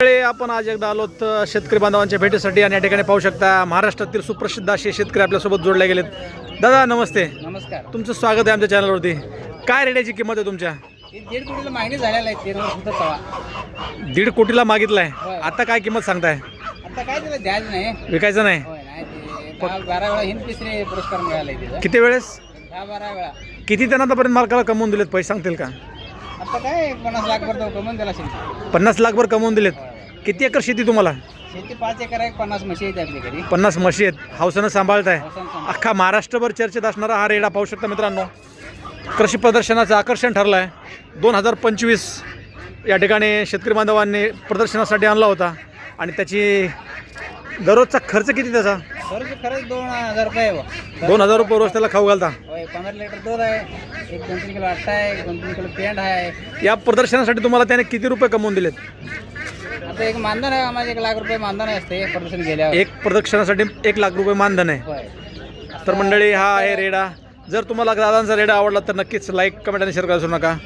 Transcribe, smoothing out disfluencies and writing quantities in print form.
आपण आज एकदा आलोत शेतकरी बांधवांच्या भेटीसाठी आणि या ठिकाणी पाहू शकता महाराष्ट्रातील सुप्रसिद्ध असे शेतकरी आपल्यासोबत जोडले गेलेत. दादा नमस्ते. नमस्कार. तुमचं स्वागत आहे आमच्या चॅनलवरती. काय रेड्याची किंमत आहे तुमच्या? 1.5 कोटीला मागणी झालेला आहे 3 वर्ष तवा. 1.5 कोटीला मागितलाय. होय. आता काय किंमत सांगताय? आता काय त्याला द्यायचं नाही. विकायचं नाही. होय नाही ते 12 वेळा हिंद केसरी पुरस्कार मिळाला आहे तिथं. किती वेळेस 12 वेळा. किती त्यांना आतापर्यंत मालकाला कमवून दिलेत पैसे सांगतील का? आता काय 50 लाख भर तो कमवून दिला शेती. 50 लाख भर कमवून दिलेत. किती एकर शेती तुम्हाला? शेती 5 एकर आहे. 50 म्हशी आहेत आपल्या घरी. 50 म्हशी आहेत. हौसानं सांभाळताय. हौसानं सांभाळ. अख्खा महाराष्ट्रभर चर्चेत असणारा हा रेडा पाहू शकता मित्रांनो. कृषी प्रदर्शनाचं आकर्षण ठरलं आहे. 2025 या ठिकाणी शेतकरी बांधवांनी प्रदर्शनासाठी आणला होता आणि त्याची दररोजचा खर्च किती त्याचा? खरंच 2000 रुपये आहे बा. 2000 रुपये रोज त्याला खाऊ घालता. होय 15 लिटर दूध आहे. 1-2-3 किलो आटा आहे. 1-2-3 किलो पेंड आहे. या प्रदर्शनासाठी तुम्हाला त्याने किती रुपये कमवून दिलेत? आता एक मानधन आहे आम्हाला. 1 लाख रुपये मानधन असते प्रदर्शन गेल्यावर. एक प्रदर्शनासाठी 1 लाख रुपये मानधन आहे. होय. तर मंडळी हा आहे रेडा. जर तुम्हाला दादांचा रेडा आवडला तर नक्कीच लाईक कमेंट आणि शेअर करायला विसरू नका.